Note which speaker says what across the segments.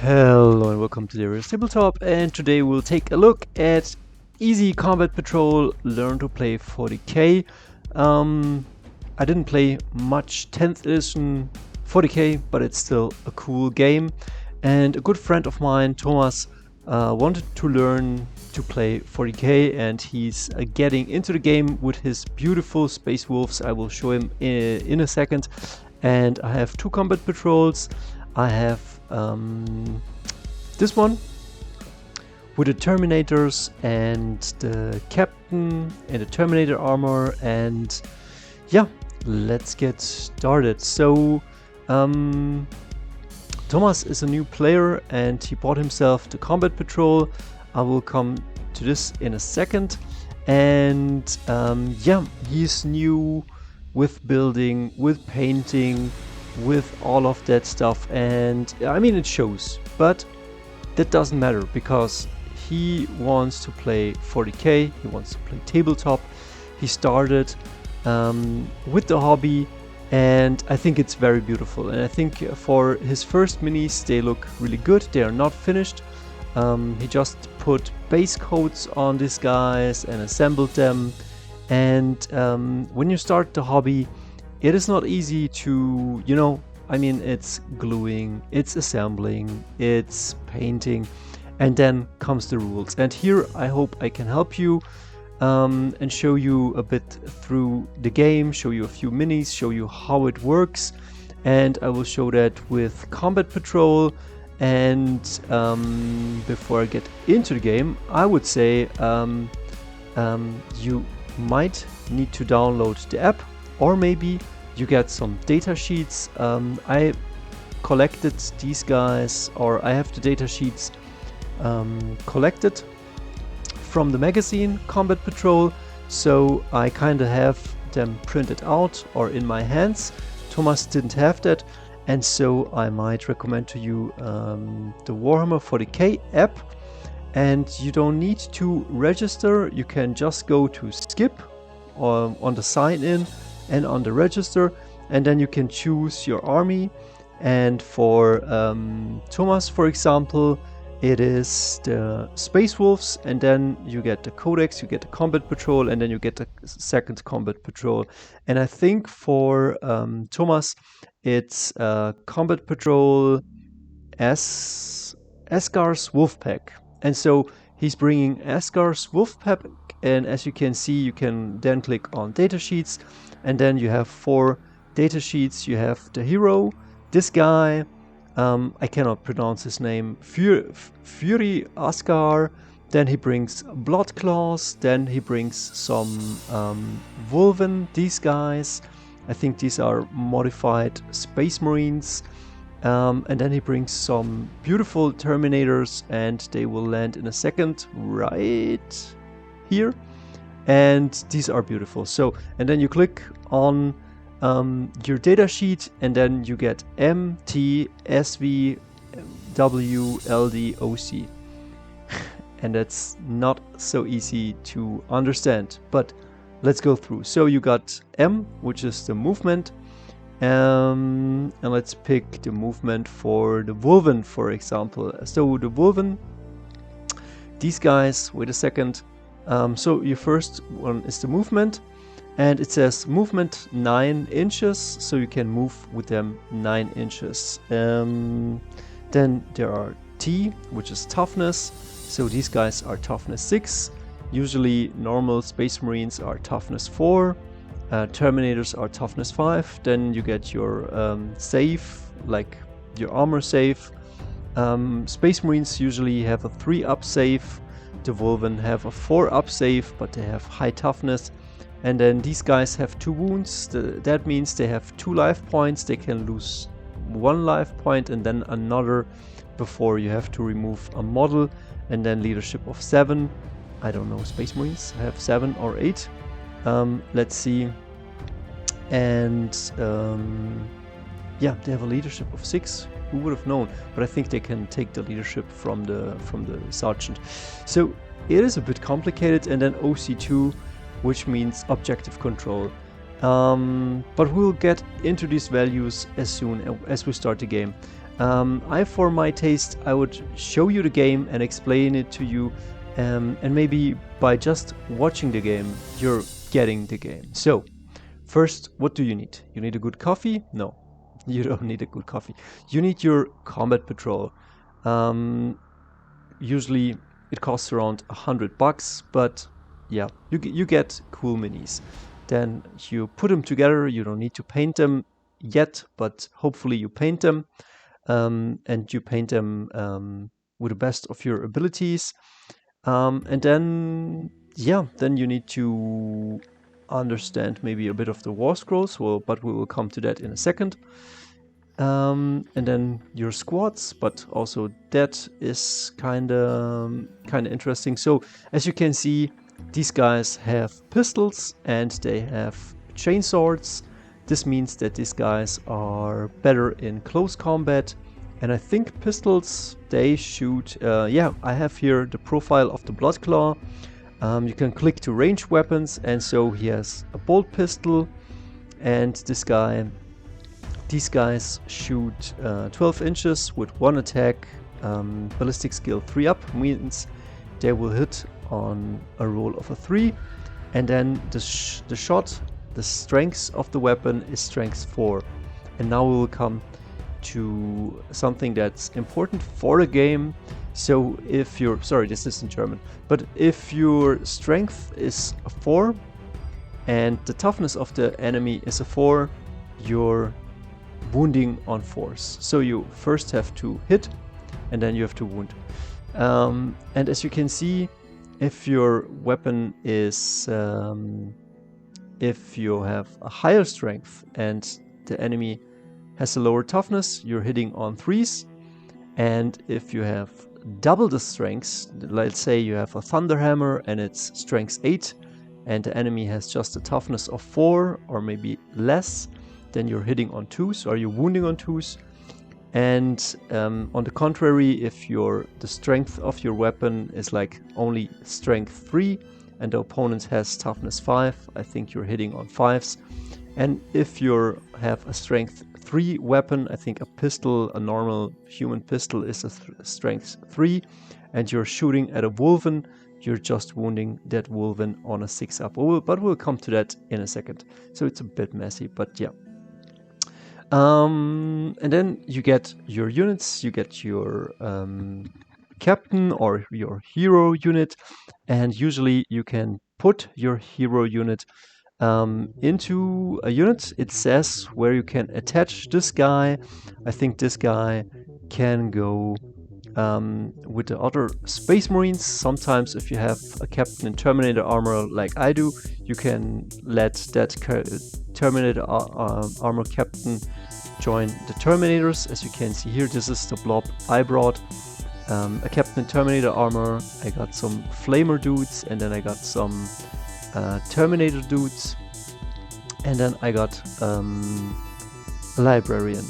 Speaker 1: Hello and welcome to the Tabletop, and today we'll take a look at Easy Combat Patrol, Learn to Play 40k. I didn't play much 10th edition 40k, but it's still a cool game. And a good friend of mine, Thomas, wanted to learn to play 40k, and he's getting into the game with his beautiful Space Wolves. I will show him in a second. And I have two combat patrols. I have this one with the Terminators and the Captain and the Terminator armor, and yeah, let's get started. So Thomas is a new player and he bought himself the combat patrol. I will come to this in a second. And yeah, he's new with building, with painting, with all of that stuff, and I mean it shows, but that doesn't matter because he wants to play 40k, he wants to play tabletop. He started with the hobby, and I think it's very beautiful, and I think for his first minis they look really good. They are not finished. He just put base coats on these guys and assembled them, and when you start the hobby, it is not easy to, I mean, it's gluing, it's assembling, it's painting, and then comes the rules. And here I hope I can help you and show you a bit through the game, show you a few minis, show you how it works. And I will show that with Combat Patrol. And before I get into the game, I would say you might need to download the app, or maybe you get some data sheets. I collected these guys, or I have the data sheets collected from the magazine Combat Patrol, so I kind of have them printed out or in my hands. Thomas didn't have that, and so I might recommend to you the Warhammer 40k app. And you don't need to register, you can just go to skip on the sign in and on the register, and then you can choose your army. And for Thomas, for example, it is the Space Wolves, and then you get the Codex, you get the Combat Patrol, and then you get the second Combat Patrol. And I think for Thomas, it's Combat Patrol Asgar's Wolfpack. And so he's bringing Asgar's Wolfpack, and as you can see, you can then click on Datasheets, and then you have 4 datasheets. You have the hero, this guy, I cannot pronounce his name, Fury Asgar. Then he brings Blood Claws, then he brings some Wulven, these guys. I think these are modified Space Marines. And then he brings some beautiful Terminators, and they will land in a second right here. And these are beautiful. So, and then you click on your data sheet, and then you get M, T, S, V, W, L, D, O, C. And that's not so easy to understand, but let's go through. So you got M, which is the movement. And let's pick the movement for the Wulven, for example. So the Wulven, these guys, wait a second. So your first one is the movement, and it says movement 9 inches, so you can move with them 9 inches. Then there are T, which is toughness. So these guys are toughness 6. Usually normal Space Marines are toughness 4. Terminators are toughness 5. Then you get your save, like your armor save. Space Marines usually have a 3-up save. The Wulven have a 4-up save, but they have high toughness. And then these guys have 2 wounds. That means they have 2 life points. They can lose 1 life point and then another before you have to remove a model. And then leadership of 7. I don't know, Space Marines have 7 or 8. Let's see. And yeah, they have a leadership of 6. Who would have known? But I think they can take the leadership from the sergeant. So it is a bit complicated. And then OC2, which means objective control. But we'll get into these values as soon as we start the game. For my taste, I would show you the game and explain it to you, and maybe by just watching the game, you're getting the game. So, first, what do you need? You need a good coffee? No, you don't need a good coffee. You need your combat patrol. Usually it costs around $100, but yeah, you get cool minis. Then you put them together. You don't need to paint them yet, but hopefully you paint them. And you paint them with the best of your abilities. And then, yeah, then you need to understand maybe a bit of the war scrolls, but we will come to that in a second. And then your squads, but also that is kind of interesting. So as you can see, these guys have pistols and they have chainswords. This means that these guys are better in close combat, and I think pistols, they shoot, yeah, I have here the profile of the Bloodclaw. You can click to range weapons, and so he has a bolt pistol, and these guys shoot 12 inches with 1 attack, ballistic skill 3 up, means they will hit on a roll of a 3, and then the shot, the strength of the weapon is strength 4. And now we will come to something that's important for the game. So if your, sorry, this is in German, but if your strength is a 4 and the toughness of the enemy is a 4, you're wounding on 4s. So you first have to hit and then you have to wound. And as you can see, if your weapon is if you have a higher strength and the enemy has a lower toughness, you're hitting on 3s. And if you have double the strength, let's say you have a Thunderhammer and it's strength 8, and the enemy has just a toughness of 4 or maybe less, then you're hitting on 2s, or you're wounding on 2s. And on the contrary, if the strength of your weapon is like only strength 3, and the opponent has toughness 5, I think you're hitting on 5s. And if you have a strength 3 weapon, I think a pistol, a normal human pistol, is a strength 3, and you're shooting at a Wulven, you're just wounding that Wulven on a 6 up. But we'll come to that in a second. So it's a bit messy, but yeah. And then you get your units, you get your captain or your hero unit, and usually you can put your hero unit into a unit. It says where you can attach this guy. I think this guy can go with the other Space Marines. Sometimes if you have a captain in Terminator armor like I do, you can let that Terminator armor captain join the Terminators. As you can see here, this is the blob I brought. A captain in Terminator armor, I got some Flamer dudes, and then I got some Terminator dudes, and then I got a Librarian.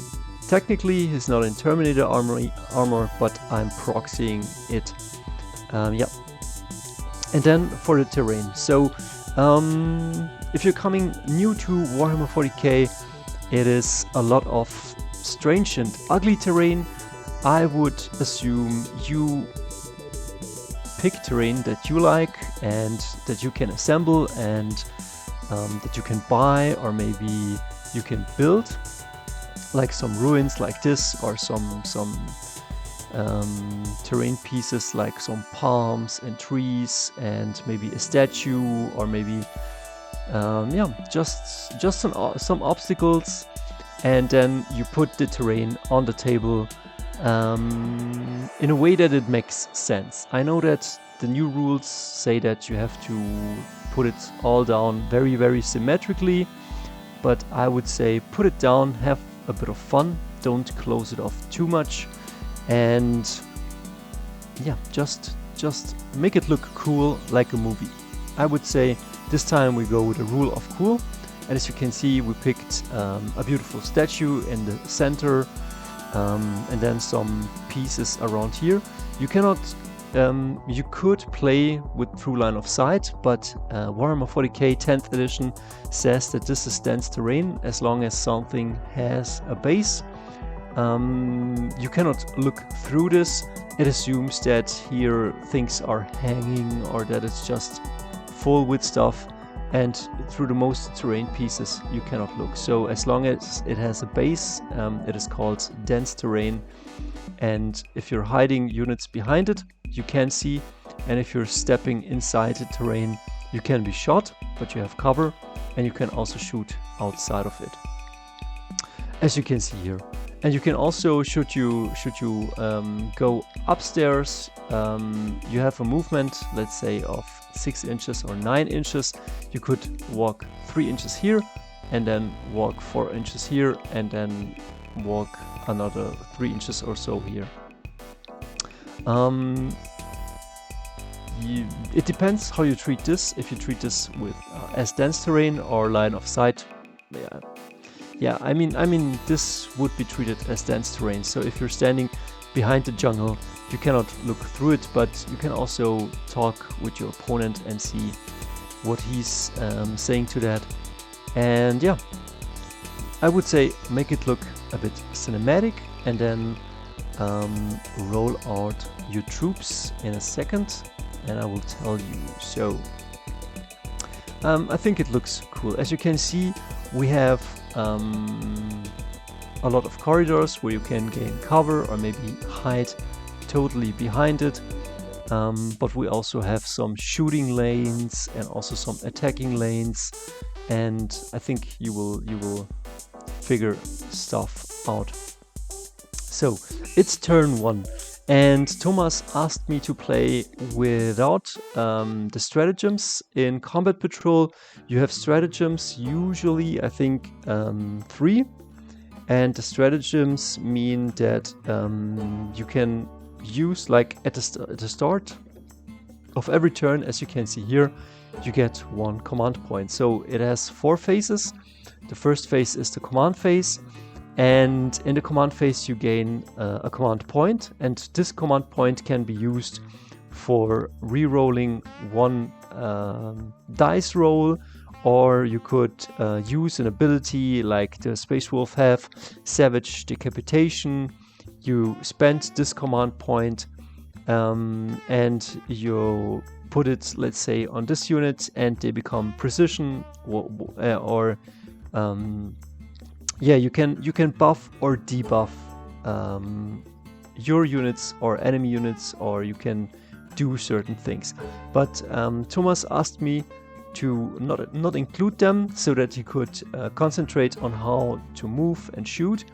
Speaker 1: Technically he's not in Terminator armor, but I'm proxying it. Yeah. And then for the terrain. So if you're coming new to Warhammer 40k, it is a lot of strange and ugly terrain. I would assume you pick terrain that you like and that you can assemble and that you can buy, or maybe you can build, like some ruins like this, or some terrain pieces like some palms and trees and maybe a statue, or maybe yeah, just some obstacles, and then you put the terrain on the table in a way that it makes sense. I know that the new rules say that you have to put it all down very, very symmetrically, but I would say put it down, have a bit of fun, don't close it off too much, and yeah, just make it look cool, like a movie. I would say this time we go with the rule of cool, and as you can see, we picked a beautiful statue in the center, and then some pieces around here. You cannot, you could play with through line of sight, but Warhammer 40k 10th edition says that this is dense terrain as long as something has a base. You cannot look through this. It assumes that here things are hanging or that it's just full with stuff, and through the most terrain pieces you cannot look. So as long as it has a base, it is called dense terrain, and if you're hiding units behind it, you can see, and if you're stepping inside the terrain, you can be shot, but you have cover, and you can also shoot outside of it, as you can see here. And you can also, should you go upstairs, you have a movement, let's say of 6 inches or 9 inches. You could walk 3 inches here, and then walk 4 inches here, and then walk another 3 inches or so here. It depends how you treat this. If you treat this with as dense terrain or line of sight, yeah, I mean, this would be treated as dense terrain. So if you're standing behind the jungle, you cannot look through it, but you can also talk with your opponent and see what he's saying to that. And yeah, I would say make it look a bit cinematic, and then roll out your troops in a second, and I will tell you. So I think it looks cool. As you can see, we have a lot of corridors where you can gain cover or maybe hide totally behind it, but we also have some shooting lanes and also some attacking lanes, and I think you will figure stuff out. So it's turn 1, and Thomas asked me to play without the stratagems. In combat patrol you have stratagems, usually I think 3, and the stratagems mean that you can use, like at the start of every turn, as you can see here, you get 1 command point. So it has 4 phases. The first phase is the command phase, and in the command phase you gain a command point, and this command point can be used for re-rolling 1 dice roll, or you could use an ability like the Space Wolf have, Savage Decapitation. You spend this command point and you put it, let's say, on this unit, and they become precision, or yeah, you can buff or debuff your units or enemy units, or you can do certain things. But Thomas asked me to not include them so that he could concentrate on how to move and shoot,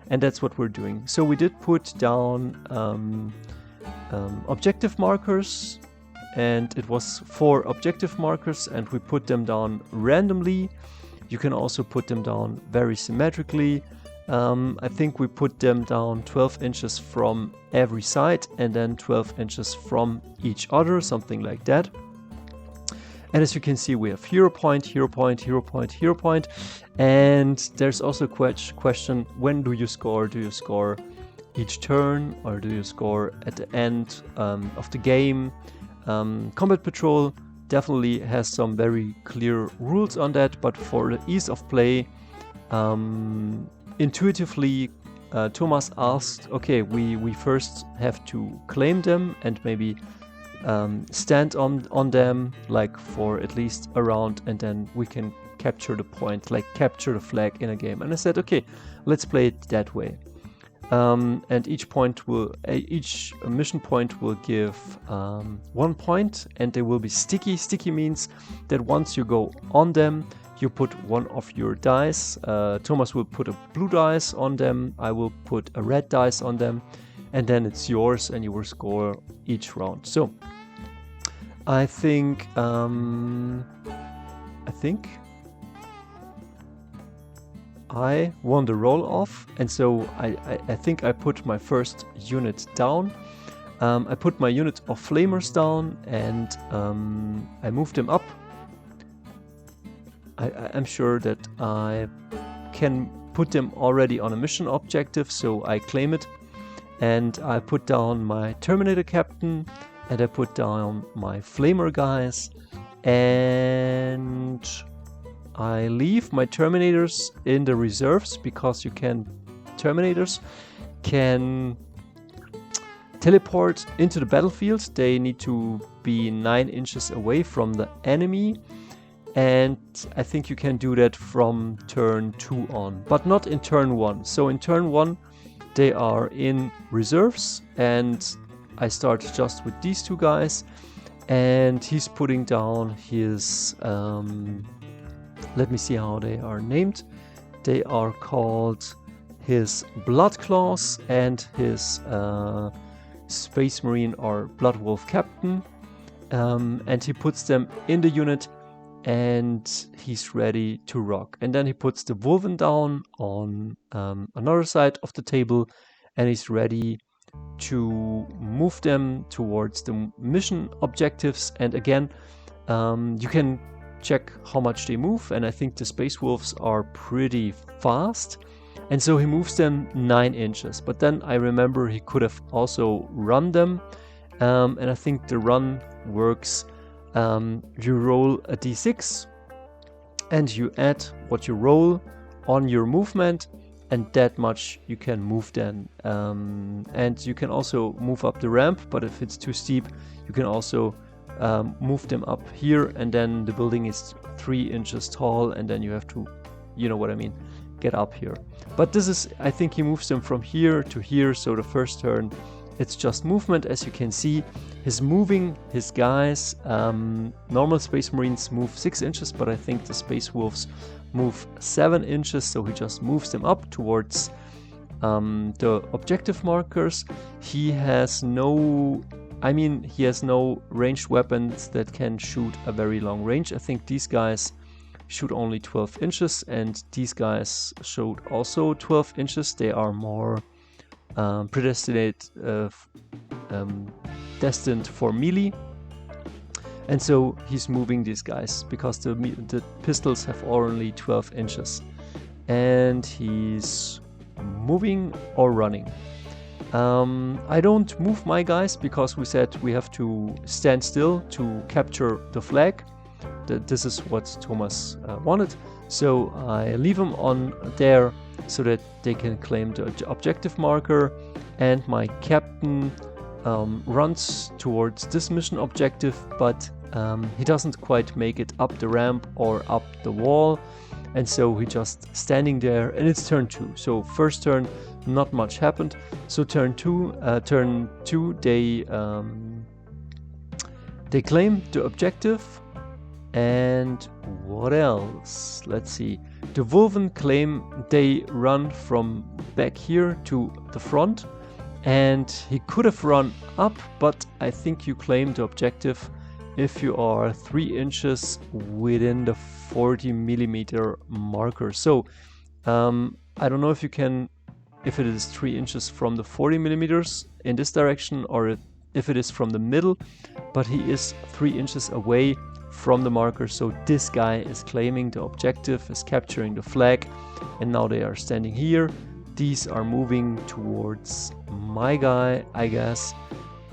Speaker 1: and that's what we're doing. So we did put down objective markers, and it was 4 objective markers, and we put them down randomly. You can also put them down very symmetrically. I think we put them down 12 inches from every side, and then 12 inches from each other, something like that. And as you can see, we have hero point, hero point, hero point, hero point. And there's also a question, when do you score? Do you score each turn, or do you score at the end of the game? Combat Patrol definitely has some very clear rules on that, but for the ease of play, intuitively, Thomas asked, okay, we first have to claim them and maybe stand on them like for at least a round, and then we can capture the point, like capture the flag in a game. And I said, okay, let's play it that way. And each mission point will give 1 point, and they will be sticky. Sticky means that once you go on them, you put 1 of your dice. Thomas will put a blue dice on them, I will put a red dice on them, and then it's yours, and you will score each round. So I think I won the roll-off, and so I think I put my first unit down. I put my unit of flamers down, and I moved them up. I'm sure that I can put them already on a mission objective, so I claim it. And I put down my Terminator Captain, and I put down my Flamer guys, and I leave my Terminators in the reserves, because you can Terminators, can teleport into the battlefield. They need to be 9 inches away from the enemy, and I think you can do that from turn 2 on, but not in turn 1. So in turn 1 they are in reserves, and I start just with these 2 guys, and he's putting down his let me see how they are named. They are called his Blood Claws and his Space Marine or Blood Wolf Captain, and he puts them in the unit, and he's ready to rock. And then he puts the Wulven down on another side of the table, and he's ready to move them towards the mission objectives. And again, you can check how much they move, and I think the Space Wolves are pretty fast. And so he moves them 9 inches. But then I remember he could have also run them. And I think the run works. You roll a d6 and you add what you roll on your movement, and that much you can move then. And you can also move up the ramp, but if it's too steep, you can also move them up here, and then the building is 3 inches tall, and then you have to, you know what I mean, get up here. But this is, I think he moves them from here to here, so the first turn it's just movement. As you can see, he's moving his guys. Normal Space Marines move 6 inches, but I think the Space Wolves move 7 inches, so he just moves them up towards the objective markers. He has no ranged weapons that can shoot a very long range. I think these guys shoot only 12 inches, and these guys shoot also 12 inches. They are more destined for melee, and so he's moving these guys because the pistols have only 12 inches, and he's moving or running. I don't move my guys because we said we have to stand still to capture the flag. This is what Thomas wanted, so I leave them on there so that they can claim the objective marker, and my captain runs towards this mission objective, but he doesn't quite make it up the ramp or up the wall, and so he just standing there, and it's turn 2. So first turn not much happened, so turn 2 they claim the objective. And what else? Let's see. The Wulven claim they run from back here to the front, and he could have run up, but I think you claim the objective if you are 3 inches within the 40 millimeter marker. So I don't know if it is 3 inches from the 40 millimeters in this direction, or if it is from the middle, but he is 3 inches away from the marker, so this guy is claiming the objective, is capturing the flag, and now they are standing here. These are moving towards my guy, I guess,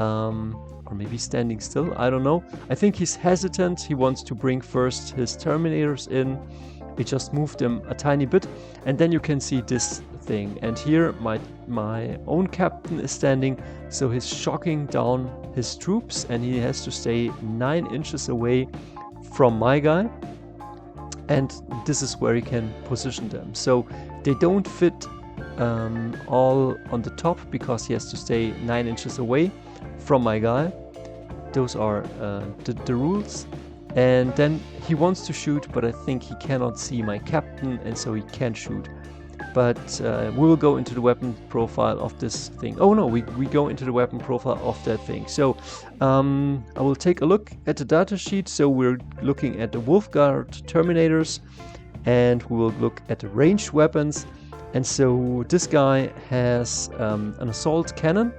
Speaker 1: or maybe standing still, I don't know. I think he's hesitant. He wants to bring first his Terminators in. He just moved them a tiny bit, and then you can see this thing, and here my own captain is standing, so he's shocking down his troops, and he has to stay 9 inches away from my guy, and this is where he can position them. So they don't fit all on the top because he has to stay 9 inches away from my guy. Those are the rules. And then he wants to shoot, but I think he cannot see my captain, and so he can't shoot. But we will go into the weapon profile of this thing. Oh no, we go into the weapon profile of that thing. So I will take a look at the datasheet. So we're looking at the Wolfguard Terminators, and we will look at the ranged weapons. And so this guy has an assault cannon,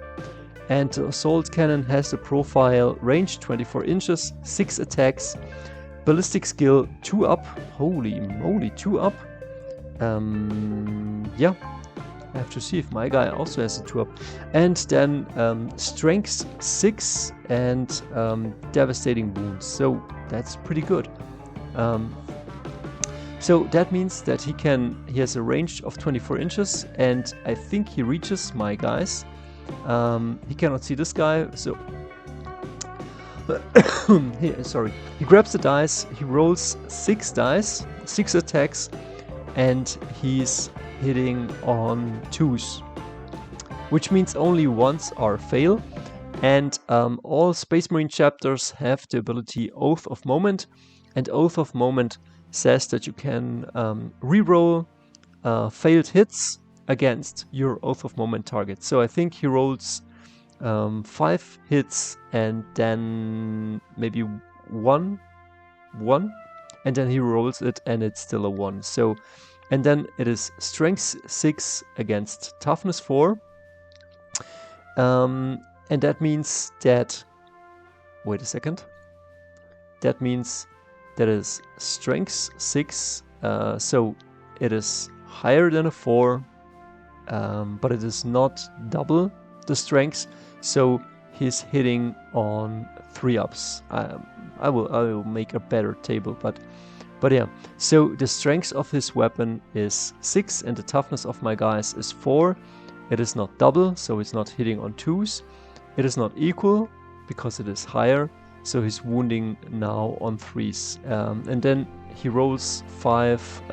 Speaker 1: and the assault cannon has the profile range 24 inches, 6 attacks, ballistic skill 2 up. Holy moly, 2 up. Yeah, I have to see if my guy also has a 2 up. And then strength 6 and devastating wounds. So that's pretty good. So that means that he has a range of 24 inches, and I think he reaches my guys. He cannot see this guy, so he grabs the dice, he rolls 6 dice, 6 attacks, and he's hitting on 2s, which means only 1s are fail. And all Space Marine chapters have the ability Oath of Moment, and Oath of Moment says that you can reroll failed hits against your Oath of Moment target. So I think he rolls 5 hits and then maybe one, and then he rolls it and it's still a 1. So, and then it is Strength 6 against Toughness 4. And that means that, wait a second, that means that is Strength 6, so it is higher than a 4, but it is not double the strength, so he's hitting on 3-ups. I will make a better table, but yeah. So the strength of his weapon is 6 and the toughness of my guys is 4. It is not double, so it's not hitting on 2s. It is not equal because it is higher, so he's wounding now on 3s. And then he rolls 5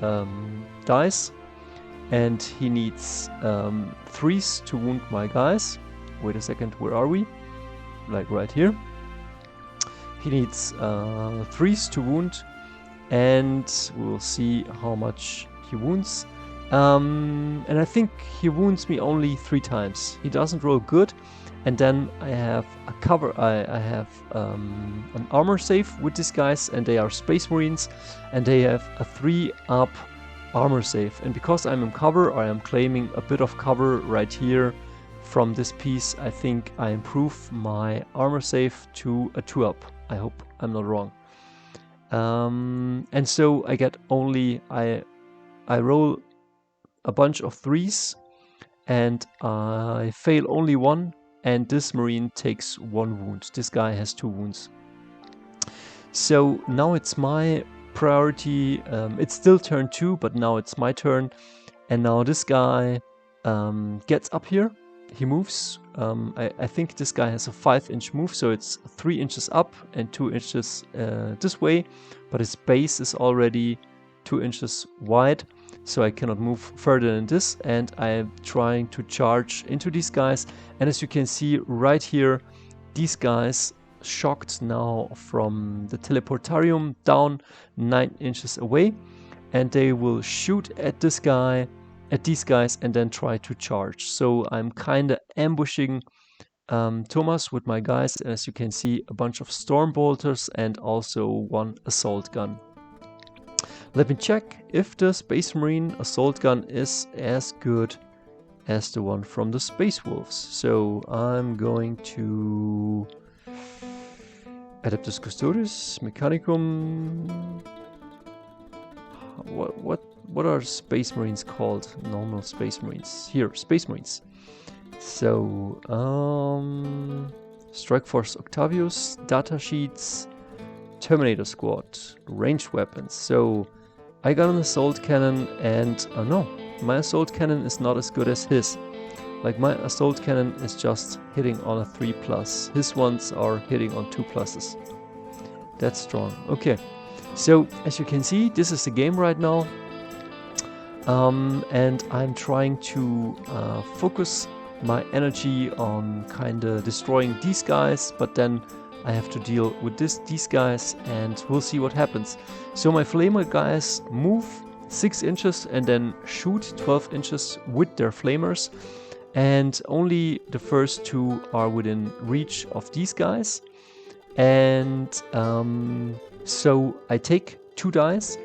Speaker 1: dice, and he needs 3s to wound my guys. Wait a second, where are we? Like right here. He needs 3s to wound, and we'll see how much he wounds. And I think he wounds me only 3 times. He doesn't roll good. And then I have a cover. I have an armor save with these guys, and they are Space Marines, and they have a 3-up armor save. And because I'm in cover, or I am claiming a bit of cover right here from this piece, I think I improve my armor save to a 2-up. I hope I'm not wrong. And so I get only I roll a bunch of 3s, and I fail only 1. And this Marine takes 1 wound. This guy has 2 wounds. So now it's my priority. It's still turn 2, but now it's my turn. And now this guy gets up here. He moves. I think this guy has a 5-inch move, so it's 3 inches up and 2 inches this way. But his base is already 2 inches wide, so I cannot move further than this, and I am trying to charge into these guys. And as you can see right here, these guys shocked now from the teleportarium down 9 inches away, and they will shoot at this guy, at these guys, and then try to charge. So I'm kind of ambushing Thomas with my guys, and as you can see, a bunch of storm bolters and also 1 assault gun. Let me check if the Space Marine assault gun is as good as the one from the Space Wolves. So I'm going to Adeptus Custodes, Mechanicum. What are Space Marines called? Normal Space Marines. Here, Space Marines. So Strike Force Octavius, Datasheets, Terminator Squad, ranged weapons. So I got an assault cannon, and no, my assault cannon is not as good as his. Like, my assault cannon is just hitting on a 3+. His ones are hitting on 2+. That's strong. Okay, so as you can see, this is the game right now. And I'm trying to focus my energy on kind of destroying these guys, but then I have to deal with these guys, and we'll see what happens. So my flamer guys move 6 inches and then shoot 12 inches with their flamers, and only the first 2 are within reach of these guys. And so I take 2 dice,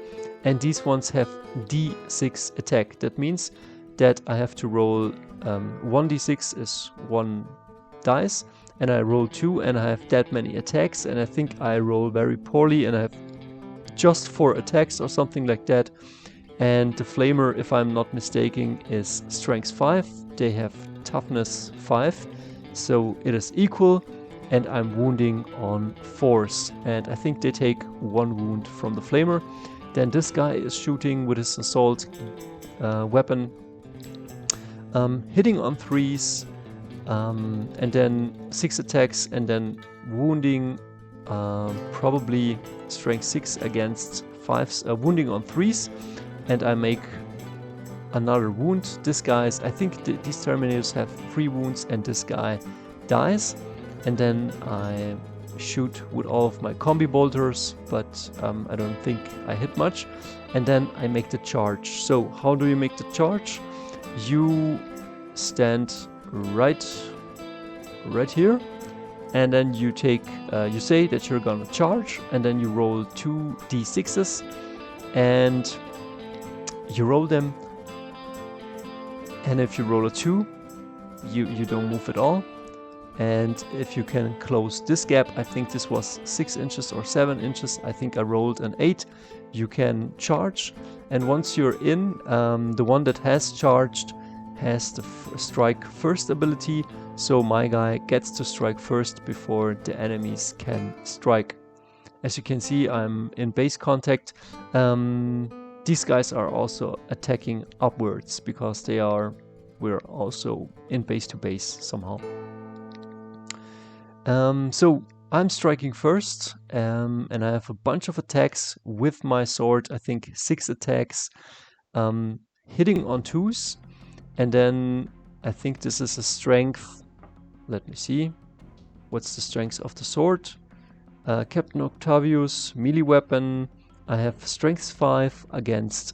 Speaker 1: and these ones have D6 attack. That means that I have to roll 1d6 is 1 dice, and I roll 2, and I have that many attacks, and I think I roll very poorly, and I have just 4 attacks or something like that. And the flamer, if I'm not mistaken, is strength 5. They have toughness 5, so it is equal, and I'm wounding on 4s, and I think they take 1 wound from the flamer. Then this guy is shooting with his assault weapon, hitting on 3s, and then 6 attacks, and then wounding, probably strength 6 against 5s, wounding on 3s, and I make another wound. This guy's, I think these Terminators have 3 wounds, and this guy dies, and then I shoot with all of my combi bolters, but I don't think I hit much, and then I make the charge. So how do you make the charge? You stand right here, and then you take you say that you're gonna charge, and then you roll 2 d6s, and you roll them, and if you roll a 2, you don't move at all. And if you can close this gap, I think this was 6 inches or 7 inches, I think I rolled an 8, you can charge. And once you're in, the one that has charged has the strike first ability, so my guy gets to strike first before the enemies can strike. As you can see, I'm in base contact. These guys are also attacking upwards because we're also in base to base somehow. So I'm striking first, and I have a bunch of attacks with my sword. I think 6 attacks, hitting on 2s, and then I think this is a strength. Let me see. What's the strength of the sword? Captain Octavius, melee weapon. I have strength 5 against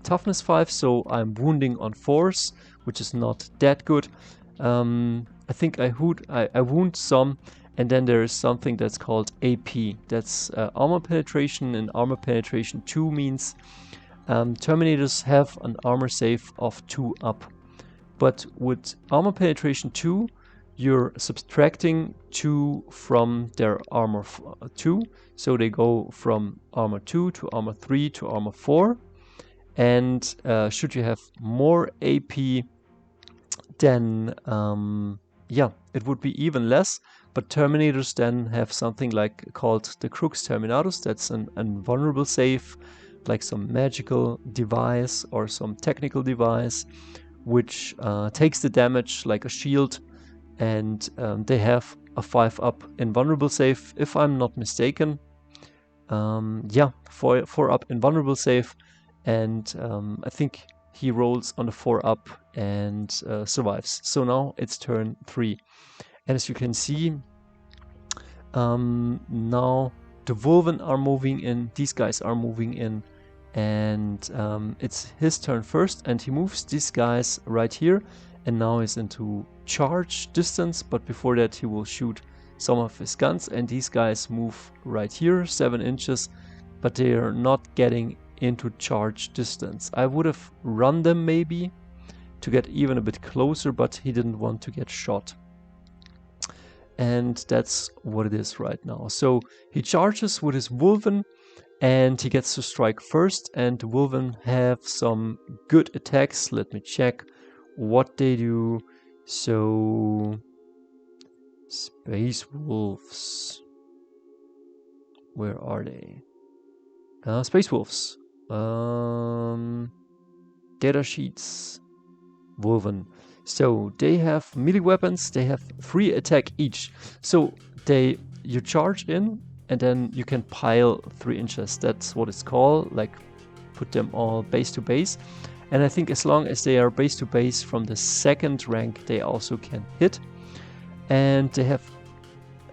Speaker 1: toughness 5, so I'm wounding on 4s, which is not that good. I think I wound some, and then there is something that's called AP. That's armor penetration, and armor penetration 2 means Terminators have an armor save of 2 up. But with armor penetration 2, you're subtracting 2 from their armor 2, so they go from armor 2 to armor 3 to armor 4. And should you have more AP, then yeah, it would be even less. But Terminators then have something like called the Crux Terminatus. That's an invulnerable save, like some magical device or some technical device, which takes the damage like a shield, and they have a 5 up invulnerable save, if I'm not mistaken. Yeah, 4 up invulnerable save, and I think he rolls on the 4 up and survives. So now it's turn 3. And as you can see, now the Wulven are moving in, these guys are moving in, and it's his turn first, and he moves these guys right here, and now he's into charge distance, but before that he will shoot some of his guns, and these guys move right here, 7 inches, but they are not getting into charge distance. I would have run them maybe to get even a bit closer, but he didn't want to get shot. And that's what it is right now. So he charges with his Wulven, and he gets to strike first, and the Wulven have some good attacks. Let me check what they do. So Space Wolves, where are they? Space Wolves, Datasheets, Wulven. So they have melee weapons, they have 3 attack each. So you charge in, and then you can pile 3 inches. That's what it's called, like put them all base to base. And I think as long as they are base to base from the 2nd rank, they also can hit. And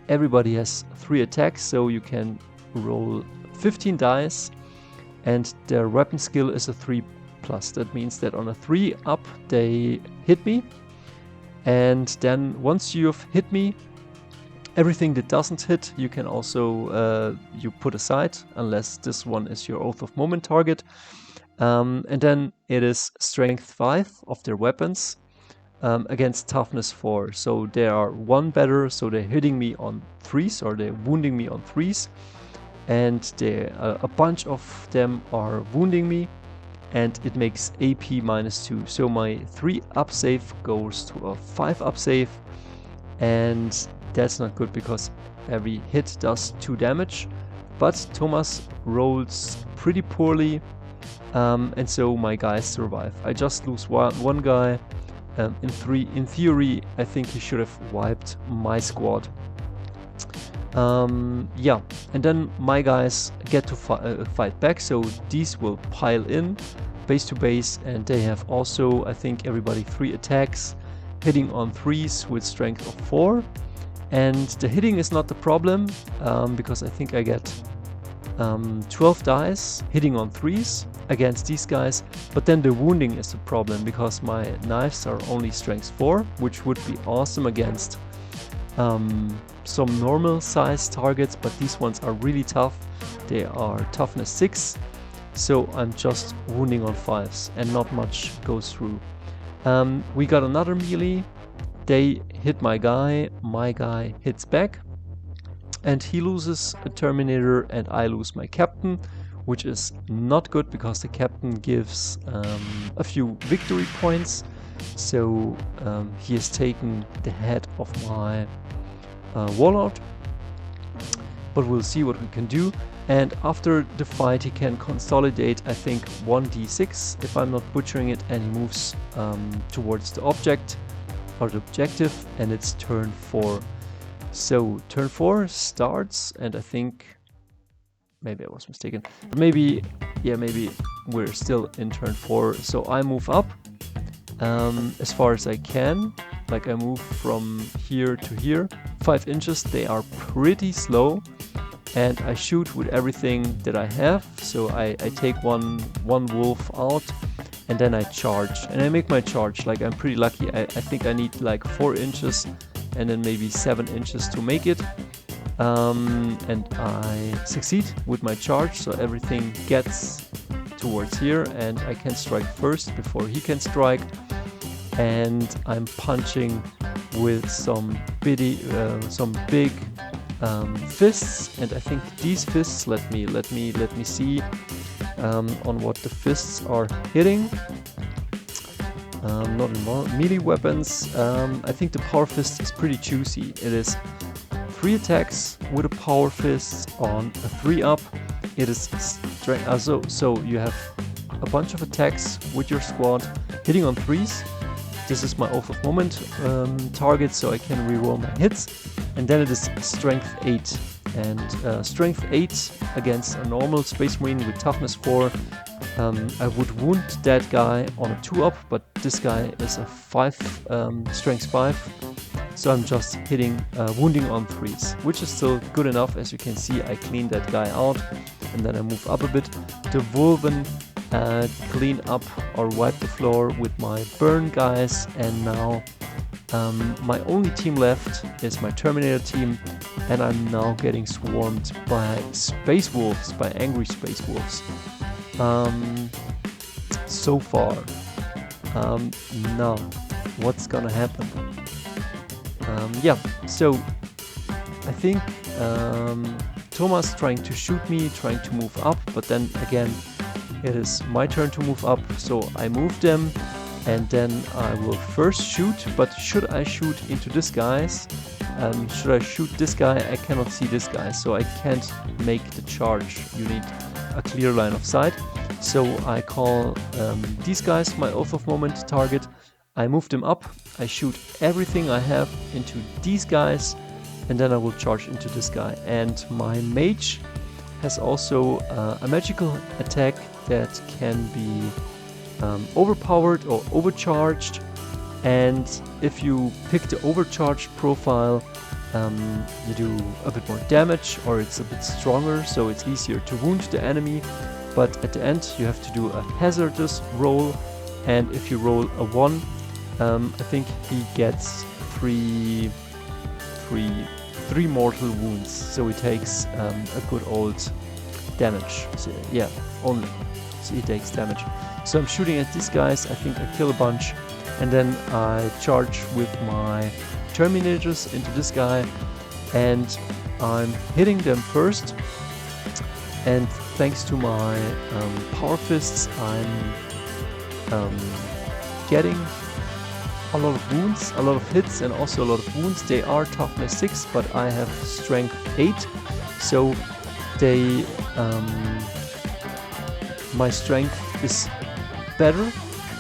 Speaker 1: everybody has 3 attacks, so you can roll 15 dice, and their weapon skill is a 3+. That means that on a 3 up they hit me, and then once you've hit me, everything that doesn't hit you can also you put aside, unless this one is your Oath of Moment target. And then it is strength 5 of their weapons against toughness 4. So they are 1 better, so they're hitting me on 3s, or they're wounding me on 3s, and a bunch of them are wounding me, and it makes AP -2. So my 3 up save goes to a 5 up save, and that's not good because every hit does 2 damage. But Thomas rolls pretty poorly, and so my guys survive. I just lose one guy. In theory, I think he should have wiped my squad. Yeah, and then my guys get to fight back, so these will pile in base to base, and they have also, I think, everybody 3 attacks, hitting on 3s with strength of 4. And the hitting is not the problem, because I think I get 12 dice hitting on 3s against these guys, but then the wounding is the problem, because my knives are only strength 4, which would be awesome against some normal size targets, but these ones are really tough. They are toughness 6, so I'm just wounding on 5s and not much goes through. We got another melee. They hit my guy hits back, and he loses a Terminator and I lose my captain, which is not good because the captain gives a few victory points. So he has taken the head of my warlord, but we'll see what we can do. And after the fight he can consolidate, I think, 1d6 if I'm not butchering it, and he moves towards the object or the objective, and it's turn 4. So turn 4 starts, and I think maybe I was mistaken, but maybe we're still in turn 4. So I move up as far as I can, like I move from here to here 5 inches. They are pretty slow, and I shoot with everything that I have. So I take one wolf out, and then I charge, and I make my charge. Like, I'm pretty lucky. I think I need like 4 inches and then maybe 7 inches to make it, and I succeed with my charge, so everything gets towards here, and I can strike first before he can strike. And I'm punching with some big fists, and I think these fists, let me see on what the fists are hitting. Not in melee weapons. I think the Power Fist is pretty juicy. It is 3 attacks with a Power Fist on a 3-up. It is strength. So you have a bunch of attacks with your squad hitting on 3s. This is my Oath of Moment target, so I can reroll my hits. And then it is strength 8. And strength 8 against a normal Space Marine with toughness 4. I would wound that guy on a 2-up, but this guy is a 5, strength 5. So I'm just hitting, wounding on 3s, which is still good enough. As you can see, I clean that guy out, and then I move up a bit. The Wulven clean up or wipe the floor with my burn guys, and now my only team left is my Terminator team, and I'm now getting swarmed by space wolves, by angry space wolves. So far, now what's gonna happen? Yeah, so I think Thomas trying to shoot me, trying to move up, but then again it is my turn to move up, so I move them, and then I will first shoot. But should I shoot into this guy's? Should I shoot this guy? I cannot see this guy, so I can't make the charge. You need a clear line of sight. So I call these guys my Oath of Moment target. I move them up, I shoot everything I have into these guys, and then I will charge into this guy. And my mage has also a magical attack that can be overpowered or overcharged. And if you pick the overcharged profile, you do a bit more damage, or it's a bit stronger, so it's easier to wound the enemy. But at the end you have to do a hazardous roll, and if you roll a 1, I think he gets 3 mortal wounds, so he takes a good old damage. So, yeah, only. So he takes damage. So I'm shooting at these guys, I think I kill a bunch, and then I charge with my Terminators into this guy, and I'm hitting them first. And thanks to my Power Fists, I'm getting a lot of wounds, a lot of hits, and also a lot of wounds. They are toughness 6, but I have strength 8, so they My strength is better.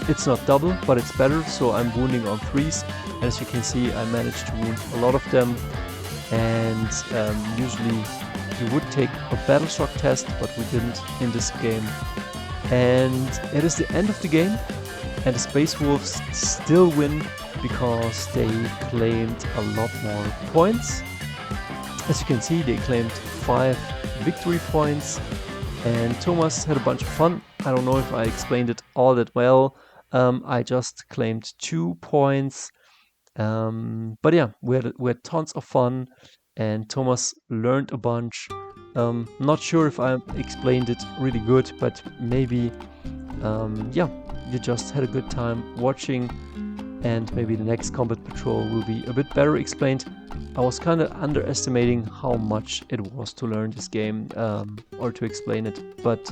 Speaker 1: It's not double, but it's better, so I'm wounding on 3s. As you can see, I managed to wound a lot of them, and usually you would take a battle shock test, but we didn't in this game. And it is the end of the game, and the Space Wolves still win because they claimed a lot more points. As you can see, they claimed 5 victory points, and Thomas had a bunch of fun. I don't know if I explained it all that well. I just claimed 2 points. But yeah, we had tons of fun, and Thomas learned a bunch. Not sure if I explained it really good, but maybe, yeah, you just had a good time watching, and maybe the next Combat Patrol will be a bit better explained. I was kind of underestimating how much it was to learn this game, or to explain it. But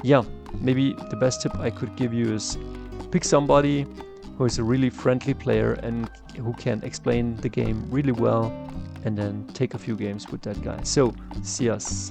Speaker 1: yeah, maybe the best tip I could give you is pick somebody who is a really friendly player and who can explain the game really well, and then take a few games with that guy. So, see us.